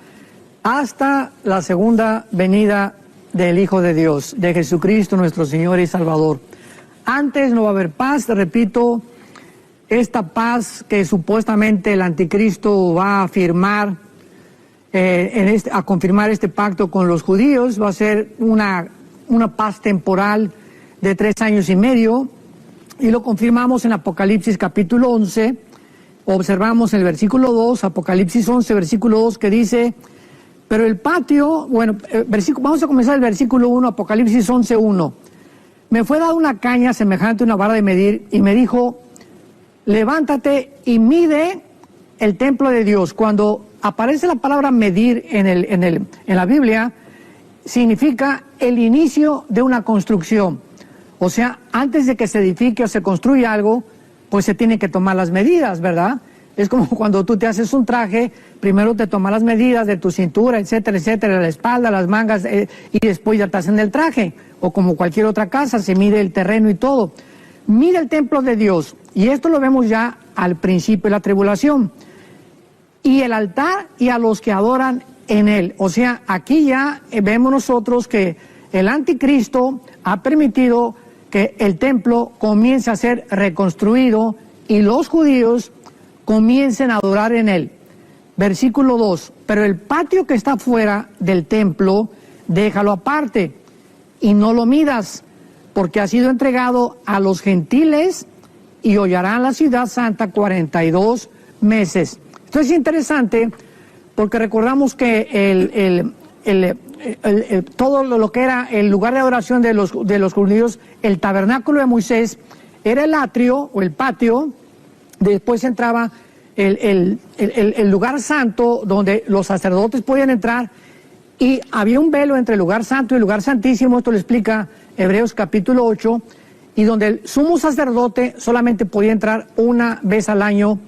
hasta la segunda venida del Hijo de Dios, de Jesucristo nuestro Señor y Salvador. Antes no va a haber paz, te repito, esta paz que supuestamente el anticristo va a firmar, a confirmar este pacto con los judíos, va a ser una paz temporal de 3 años y medio, y lo confirmamos en Apocalipsis capítulo 11, observamos en el versículo 2, Apocalipsis 11, versículo 2, que dice, pero el patio, bueno, vamos a comenzar el versículo 1, Apocalipsis 11, 1. Me fue dada una caña semejante a una vara de medir y me dijo, levántate y mide el templo de Dios. Cuando aparece la palabra medir en la Biblia, significa el inicio de una construcción. O sea, antes de que se edifique o se construya algo, pues se tienen que tomar las medidas, ¿verdad? Es como cuando tú te haces un traje, primero te tomas las medidas de tu cintura, etcétera, etcétera, la espalda, las mangas, y después ya te hacen el traje. O como cualquier otra casa, se mide el terreno y todo. Mide el templo de Dios, y esto lo vemos ya al principio de la tribulación. Y el altar y a los que adoran en él. O sea, aquí ya vemos nosotros que el anticristo ha permitido que el templo comience a ser reconstruido y los judíos comiencen a adorar en él. Versículo 2, pero el patio que está fuera del templo, déjalo aparte y no lo midas, porque ha sido entregado a los gentiles y hollarán la ciudad santa 42 meses. Esto es interesante porque recordamos que todo lo que era el lugar de adoración de los judíos, el tabernáculo de Moisés, era el atrio o el patio, después entraba el lugar santo donde los sacerdotes podían entrar y había un velo entre el lugar santo y el lugar santísimo, esto lo explica Hebreos capítulo 8, y donde el sumo sacerdote solamente podía entrar una vez al año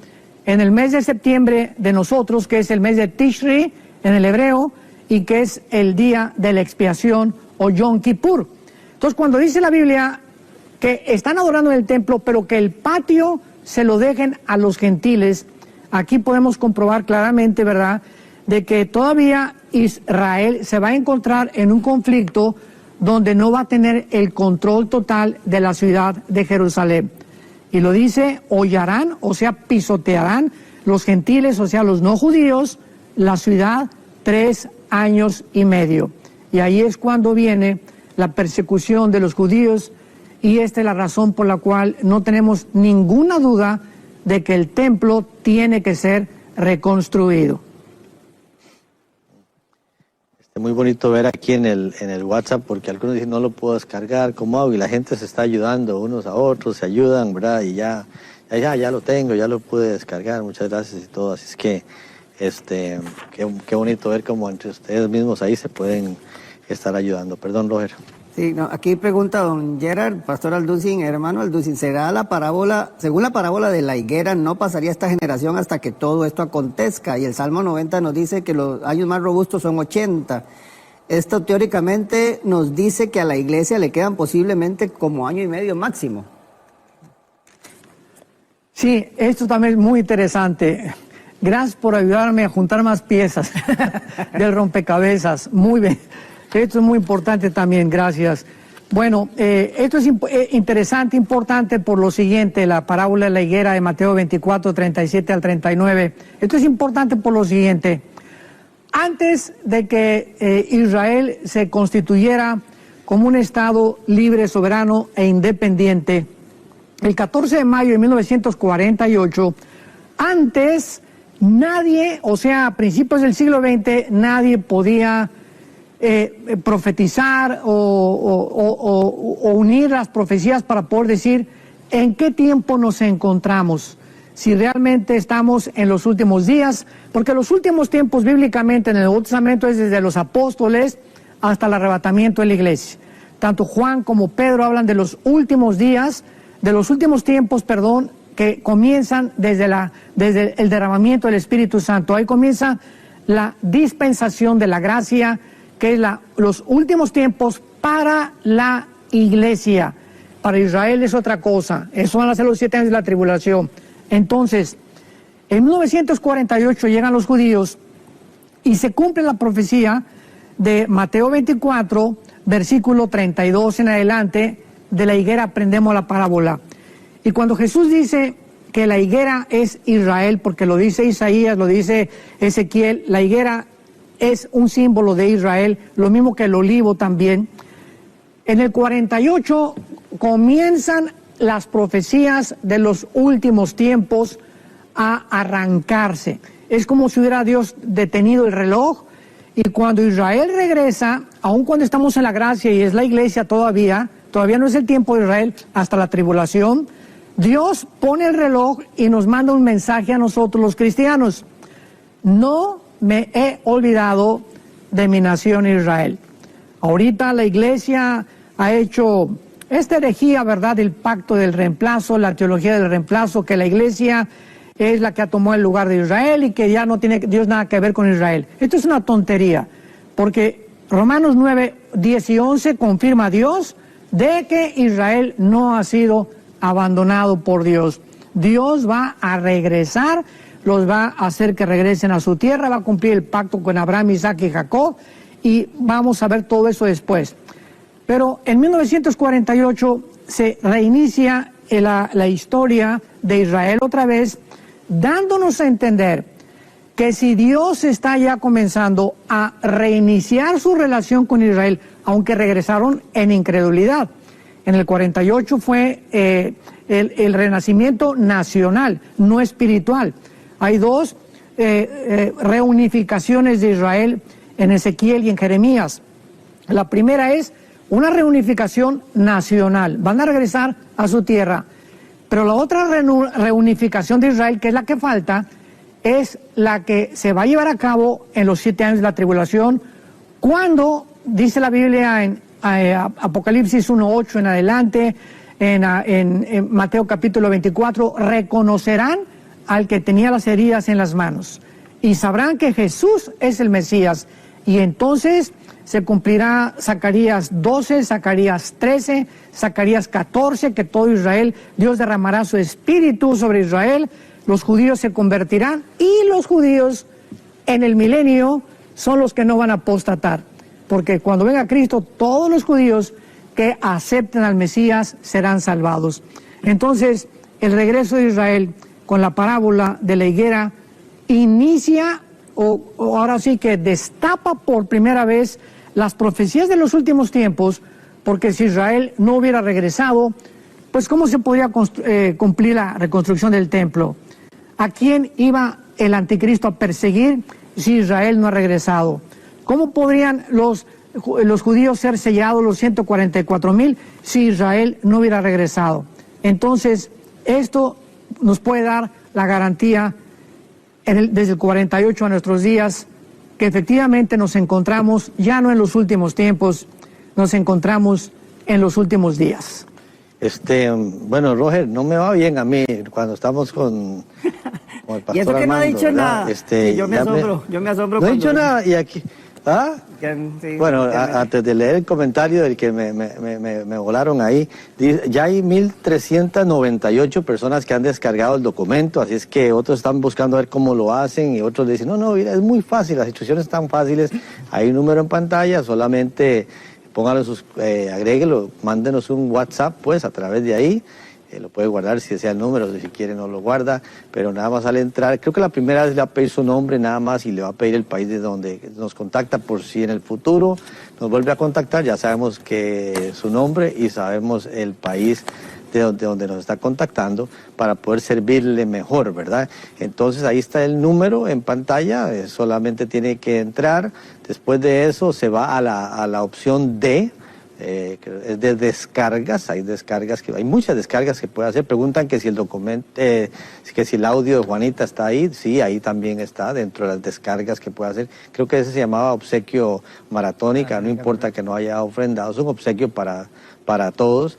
en el mes de septiembre de nosotros, que es el mes de Tishri en el hebreo, y que es el día de la expiación o Yom Kippur. Entonces, cuando dice la Biblia que están adorando en el templo, pero que el patio se lo dejen a los gentiles, aquí podemos comprobar claramente, ¿verdad?, de que todavía Israel se va a encontrar en un conflicto donde no va a tener el control total de la ciudad de Jerusalén. Y lo dice, hollarán, o sea, pisotearán los gentiles, o sea, los no judíos, la ciudad 3 años y medio. Y ahí es cuando viene la persecución de los judíos, y esta es la razón por la cual no tenemos ninguna duda de que el templo tiene que ser reconstruido. Muy bonito ver aquí en el WhatsApp, porque algunos dicen no lo puedo descargar, ¿cómo hago? Y la gente se está ayudando unos a otros, se ayudan, ¿verdad? Y ya lo tengo, ya lo pude descargar, muchas gracias y todo. Así es que, qué bonito ver cómo entre ustedes mismos ahí se pueden estar ayudando. Perdón, Roger. Sí, no, aquí pregunta don Gerard, Pastor Alducin, hermano Alducin, ¿será la parábola, según la parábola de la higuera, no pasaría esta generación hasta que todo esto acontezca? Y el Salmo 90 nos dice que los años más robustos son 80. Esto teóricamente nos dice que a la iglesia le quedan posiblemente como año y medio máximo. Sí, esto también es muy interesante. Gracias por ayudarme a juntar más piezas del rompecabezas. Muy bien. Esto es muy importante también, gracias. Bueno, esto es interesante, importante por lo siguiente, la parábola de la higuera de Mateo 24, 37 al 39. Esto es importante por lo siguiente. Antes de que Israel se constituyera como un Estado libre, soberano e independiente, el 14 de mayo de 1948, antes nadie, o sea, a principios del siglo XX, nadie podía profetizar o unir las profecías para poder decir en qué tiempo nos encontramos, si realmente estamos en los últimos días, porque los últimos tiempos bíblicamente en el Nuevo Testamento es desde los apóstoles hasta el arrebatamiento de la iglesia. Tanto Juan como Pedro hablan de los últimos días, de los últimos tiempos, perdón, que comienzan desde el derramamiento del Espíritu Santo. Ahí comienza la dispensación de la gracia, que es los últimos tiempos para la iglesia. Para Israel es otra cosa. Eso van a ser los 7 años de la tribulación. Entonces, en 1948 llegan los judíos y se cumple la profecía de Mateo 24, versículo 32 en adelante, de la higuera aprendemos la parábola. Y cuando Jesús dice que la higuera es Israel, porque lo dice Isaías, lo dice Ezequiel, la higuera es un símbolo de Israel, lo mismo que el olivo también. En el 48 comienzan las profecías de los últimos tiempos a arrancarse. Es como si hubiera Dios detenido el reloj, y cuando Israel regresa, aun cuando estamos en la gracia y es la iglesia todavía no es el tiempo de Israel hasta la tribulación, Dios pone el reloj y nos manda un mensaje a nosotros los cristianos. No me he olvidado de mi nación Israel. Ahorita la iglesia ha hecho esta herejía, ¿verdad?, del pacto del reemplazo, la teología del reemplazo, que la iglesia es la que ha tomado el lugar de Israel y que ya no tiene Dios nada que ver con Israel. Esto es una tontería, porque Romanos 9, 10 y 11 confirma a Dios de que Israel no ha sido abandonado por Dios. Dios va a regresar, los va a hacer que regresen a su tierra, va a cumplir el pacto con Abraham, Isaac y Jacob, y vamos a ver todo eso después. Pero en 1948 se reinicia la historia de Israel otra vez, dándonos a entender que si Dios está ya comenzando a reiniciar su relación con Israel, aunque regresaron en incredulidad. En el 48 fue el renacimiento nacional, no espiritual. Hay dos reunificaciones de Israel en Ezequiel y en Jeremías. La primera es una reunificación nacional, van a regresar a su tierra. Pero la otra reunificación de Israel, que es la que falta, es la que se va a llevar a cabo en los 7 años de la tribulación, cuando, dice la Biblia en Apocalipsis 1:8 en adelante, en Mateo capítulo 24, reconocerán al que tenía las heridas en las manos y sabrán que Jesús es el Mesías. Y entonces se cumplirá Zacarías 12, Zacarías 13, Zacarías 14, que todo Israel, Dios derramará su espíritu sobre Israel, los judíos se convertirán y los judíos en el milenio son los que no van a apostatar. Porque cuando venga Cristo, todos los judíos que acepten al Mesías serán salvados. Entonces, el regreso de Israel con la parábola de la higuera inicia, o ahora sí que destapa por primera vez las profecías de los últimos tiempos, porque si Israel no hubiera regresado, pues ¿cómo se podría cumplir la reconstrucción del templo? ¿A quién iba el anticristo a perseguir si Israel no ha regresado? ¿Cómo podrían los judíos ser sellados, los 144,000, si Israel no hubiera regresado? Entonces, esto nos puede dar la garantía desde el 48 a nuestros días, que efectivamente nos encontramos ya no en los últimos tiempos, nos encontramos en los últimos días. Bueno, Roger, no me va bien a mí cuando estamos con el pastor y eso que Armando, no ha dicho ¿verdad? nada. Yo me asombro. No he dicho nada y aquí... ¿Ah? Sí, bueno, antes de leer el comentario del que me volaron ahí, ya hay 1,398 personas que han descargado el documento, así es que otros están buscando a ver cómo lo hacen y otros dicen, no, mira, es muy fácil, las instrucciones están fáciles, hay un número en pantalla, solamente pónganlo agréguelo, mándenos un WhatsApp pues a través de ahí. Lo puede guardar si desea el número, si quiere no lo guarda, pero nada más al entrar, creo que la primera vez le va a pedir su nombre nada más y le va a pedir el país de donde nos contacta, por si en el futuro nos vuelve a contactar, ya sabemos que su nombre y sabemos el país de donde nos está contactando para poder servirle mejor, ¿verdad? Entonces ahí está el número en pantalla, solamente tiene que entrar. Después de eso se va a la opción D, que es de descargas. Hay muchas descargas que puede hacer. Preguntan que si el documento, que si el audio de Juanita está ahí. Sí, ahí también está dentro de las descargas que puede hacer. Creo que ese se llamaba obsequio maratónica, no importa que no haya ofrendado, es un obsequio para todos.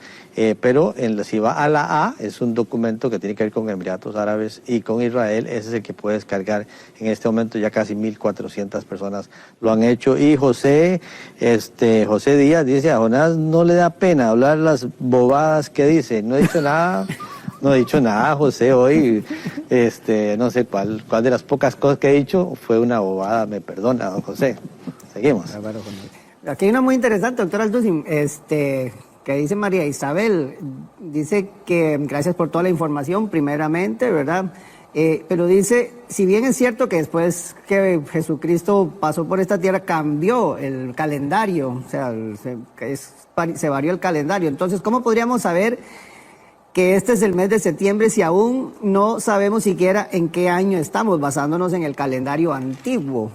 Pero si va a la A, es un documento que tiene que ver con Emiratos Árabes y con Israel. Ese es el que puede descargar. En este momento ya casi 1.400 personas lo han hecho. Y José Díaz dice: a Jonás no le da pena hablar las bobadas que dice. No he dicho nada. No he dicho nada, José, hoy. No sé cuál de las pocas cosas que he dicho fue una bobada. Me perdona, don José. Seguimos. Aquí hay una muy interesante, doctor Alducin, que dice María Isabel. Dice que gracias por toda la información, primeramente, ¿verdad? Pero dice, si bien es cierto que después que Jesucristo pasó por esta tierra, cambió el calendario, o sea, se varió el calendario. Entonces, ¿cómo podríamos saber que este es el mes de septiembre si aún no sabemos siquiera en qué año estamos, basándonos en el calendario antiguo?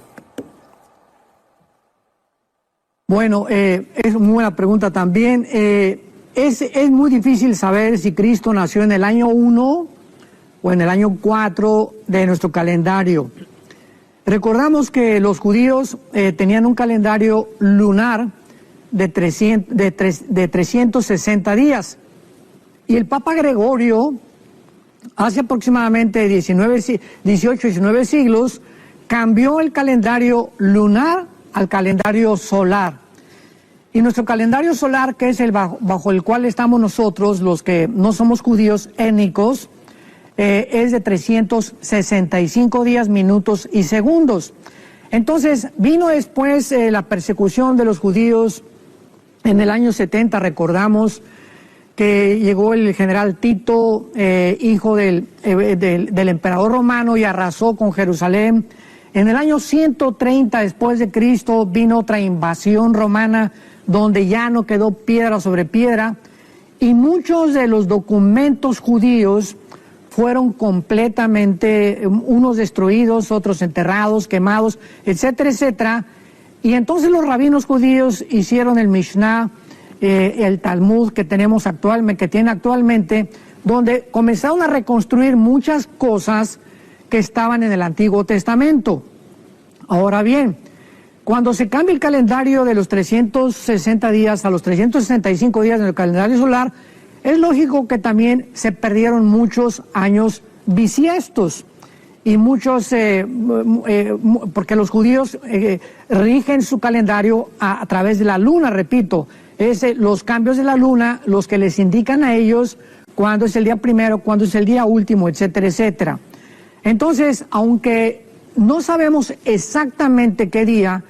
Bueno, es muy buena pregunta también. Es muy difícil saber si Cristo nació en el año 1 o en el año 4 de nuestro calendario. Recordamos que los judíos tenían un calendario lunar de 360 días. Y el Papa Gregorio, hace aproximadamente 18, 19 siglos, cambió el calendario lunar al calendario solar. Y nuestro calendario solar, que es el bajo el cual estamos nosotros, los que no somos judíos étnicos, es de 365 días, minutos y segundos. Entonces, vino después la persecución de los judíos en el año 70, recordamos que llegó el general Tito, hijo del emperador romano, y arrasó con Jerusalén. En el año 130 después de Cristo vino otra invasión romana donde ya no quedó piedra sobre piedra y muchos de los documentos judíos fueron completamente, unos destruidos, otros enterrados, quemados, etcétera, etcétera. Y entonces los rabinos judíos hicieron el Mishnah, el Talmud que tenemos actualmente, que tiene actualmente, donde comenzaron a reconstruir muchas cosas que estaban en el Antiguo Testamento. Ahora bien, cuando se cambia el calendario de los 360 días a los 365 días en el calendario solar, es lógico que también se perdieron muchos años bisiestos y muchos, porque los judíos rigen su calendario a través de la luna, repito, es los cambios de la luna los que les indican a ellos cuándo es el día primero, cuándo es el día último, etcétera, etcétera. Entonces, aunque no sabemos exactamente qué día,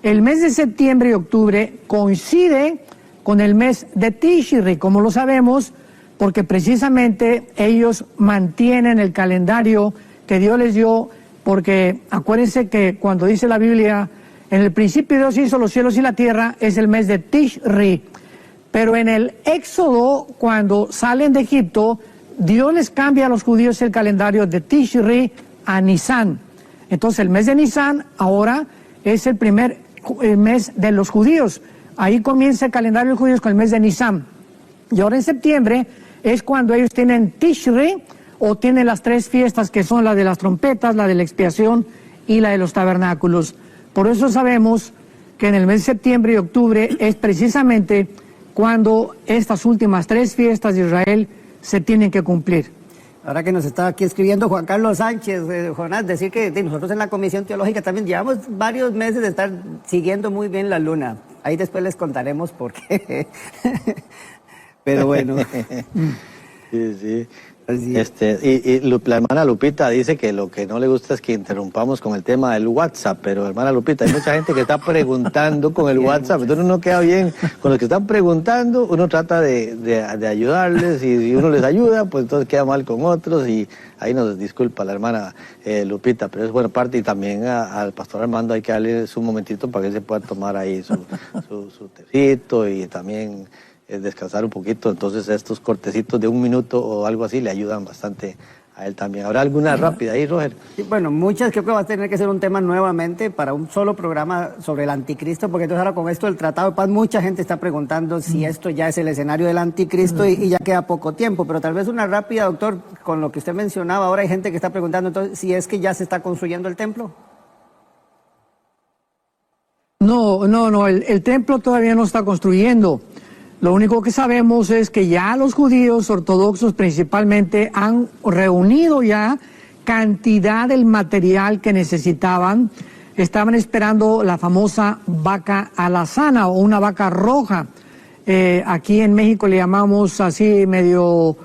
el mes de septiembre y octubre coincide con el mes de Tishri, como lo sabemos, porque precisamente ellos mantienen el calendario que Dios les dio, porque acuérdense que cuando dice la Biblia, en el principio Dios hizo los cielos y la tierra, es el mes de Tishri, pero en el Éxodo, cuando salen de Egipto, Dios les cambia a los judíos el calendario de Tishri a Nisan. Entonces el mes de Nisan ahora es el primer mes de los judíos. Ahí comienza el calendario de los judíos con el mes de Nisan. Y ahora en septiembre es cuando ellos tienen Tishri o tienen las tres fiestas que son la de las trompetas, la de la expiación y la de los tabernáculos. Por eso sabemos que en el mes de septiembre y octubre es precisamente cuando estas últimas tres fiestas de Israel se tienen que cumplir. Ahora que nos está aquí escribiendo Juan Carlos Sánchez, Jonás, decir que nosotros en la Comisión Teológica también llevamos varios meses de estar siguiendo muy bien la luna. Ahí después les contaremos por qué. Pero bueno. Sí, sí. La hermana Lupita dice que lo que no le gusta es que interrumpamos con el tema del WhatsApp, pero hermana Lupita, hay mucha gente que está preguntando con el WhatsApp, entonces uno queda bien con los que están preguntando, uno trata de ayudarles y si uno les ayuda, pues entonces queda mal con otros y ahí nos disculpa la hermana Lupita, pero es buena parte y también al pastor Armando hay que darle un momentito para que se pueda tomar ahí su tecito y también descansar un poquito, entonces estos cortecitos de 1 minuto o algo así le ayudan bastante a él también. ¿Habrá alguna rápida ahí, Roger? Sí, bueno, muchas creo que va a tener que ser un tema nuevamente para un solo programa sobre el anticristo, porque entonces ahora con esto del Tratado de Paz mucha gente está preguntando si esto ya es el escenario del anticristo y ya queda poco tiempo, pero tal vez una rápida, doctor, con lo que usted mencionaba, ahora hay gente que está preguntando entonces si es que ya se está construyendo el templo. No, el templo todavía no está construyendo. Lo único que sabemos es que ya los judíos ortodoxos principalmente han reunido ya cantidad del material que necesitaban. Estaban esperando la famosa vaca alazana o una vaca roja. Aquí en México le llamamos así medio...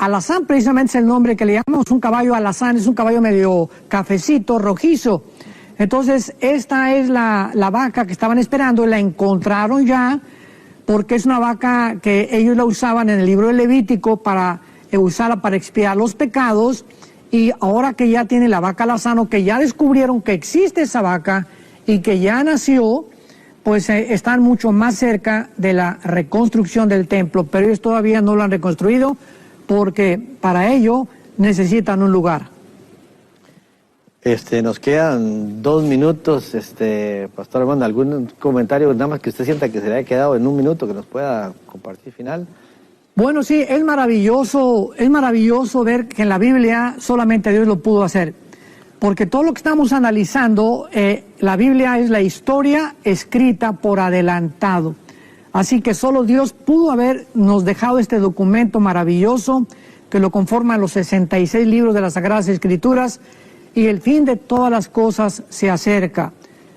Alazán precisamente es el nombre que le llamamos, un caballo alazán, es un caballo medio cafecito, rojizo. Entonces esta es la vaca que estaban esperando, la encontraron ya, porque es una vaca que ellos la usaban en el libro de Levítico para usarla para expiar los pecados, y ahora que ya tiene la vaca alazano, que ya descubrieron que existe esa vaca y que ya nació, pues están mucho más cerca de la reconstrucción del templo, pero ellos todavía no lo han reconstruido porque para ello necesitan un lugar. Nos quedan 2 minutos, Pastor Armando, ¿algún comentario nada más que usted sienta que se le haya quedado en 1 minuto que nos pueda compartir final? Bueno, sí, es maravilloso ver que en la Biblia solamente Dios lo pudo hacer, porque todo lo que estamos analizando, la Biblia es la historia escrita por adelantado, así que solo Dios pudo habernos dejado este documento maravilloso que lo conforman los 66 libros de las Sagradas Escrituras. Y el fin de todas las cosas se acerca.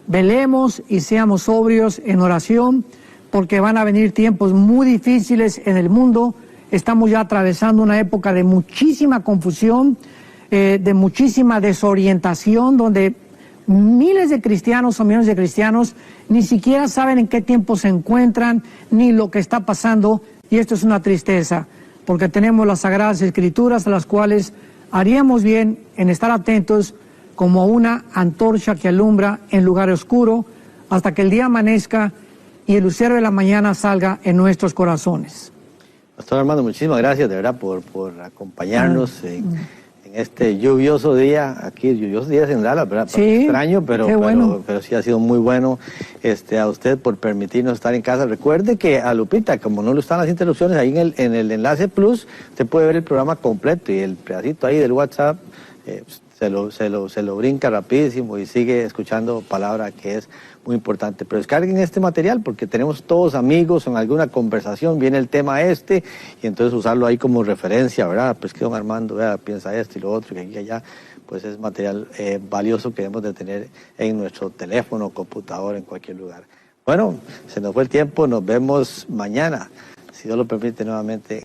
Velemos y seamos sobrios en oración, porque van a venir tiempos muy difíciles en el mundo. Estamos ya atravesando una época de muchísima confusión, de muchísima desorientación, donde miles de cristianos o millones de cristianos ni siquiera saben en qué tiempo se encuentran, ni lo que está pasando, y esto es una tristeza, porque tenemos las Sagradas Escrituras, a las cuales haríamos bien en estar atentos como una antorcha que alumbra en lugar oscuro hasta que el día amanezca y el lucero de la mañana salga en nuestros corazones. Pastor Armando, muchísimas gracias de verdad por acompañarnos en este lluvioso día, aquí lluviosos días en Dallas, ¿verdad? Sí, extraño, pero sí ha sido muy bueno a usted por permitirnos estar en casa. Recuerde que a Lupita, como no le están las interrupciones, ahí en el enlace Plus, usted puede ver el programa completo y el pedacito ahí del WhatsApp se lo brinca rapidísimo y sigue escuchando palabra que es muy importante. Pero descarguen este material porque tenemos todos amigos, en alguna conversación viene el tema y entonces usarlo ahí como referencia, ¿verdad? Pues que don Armando piensa esto y lo otro, que aquí y allá, pues es material valioso que debemos de tener en nuestro teléfono, computador, en cualquier lugar. Bueno, se nos fue el tiempo, nos vemos mañana, si Dios lo permite nuevamente.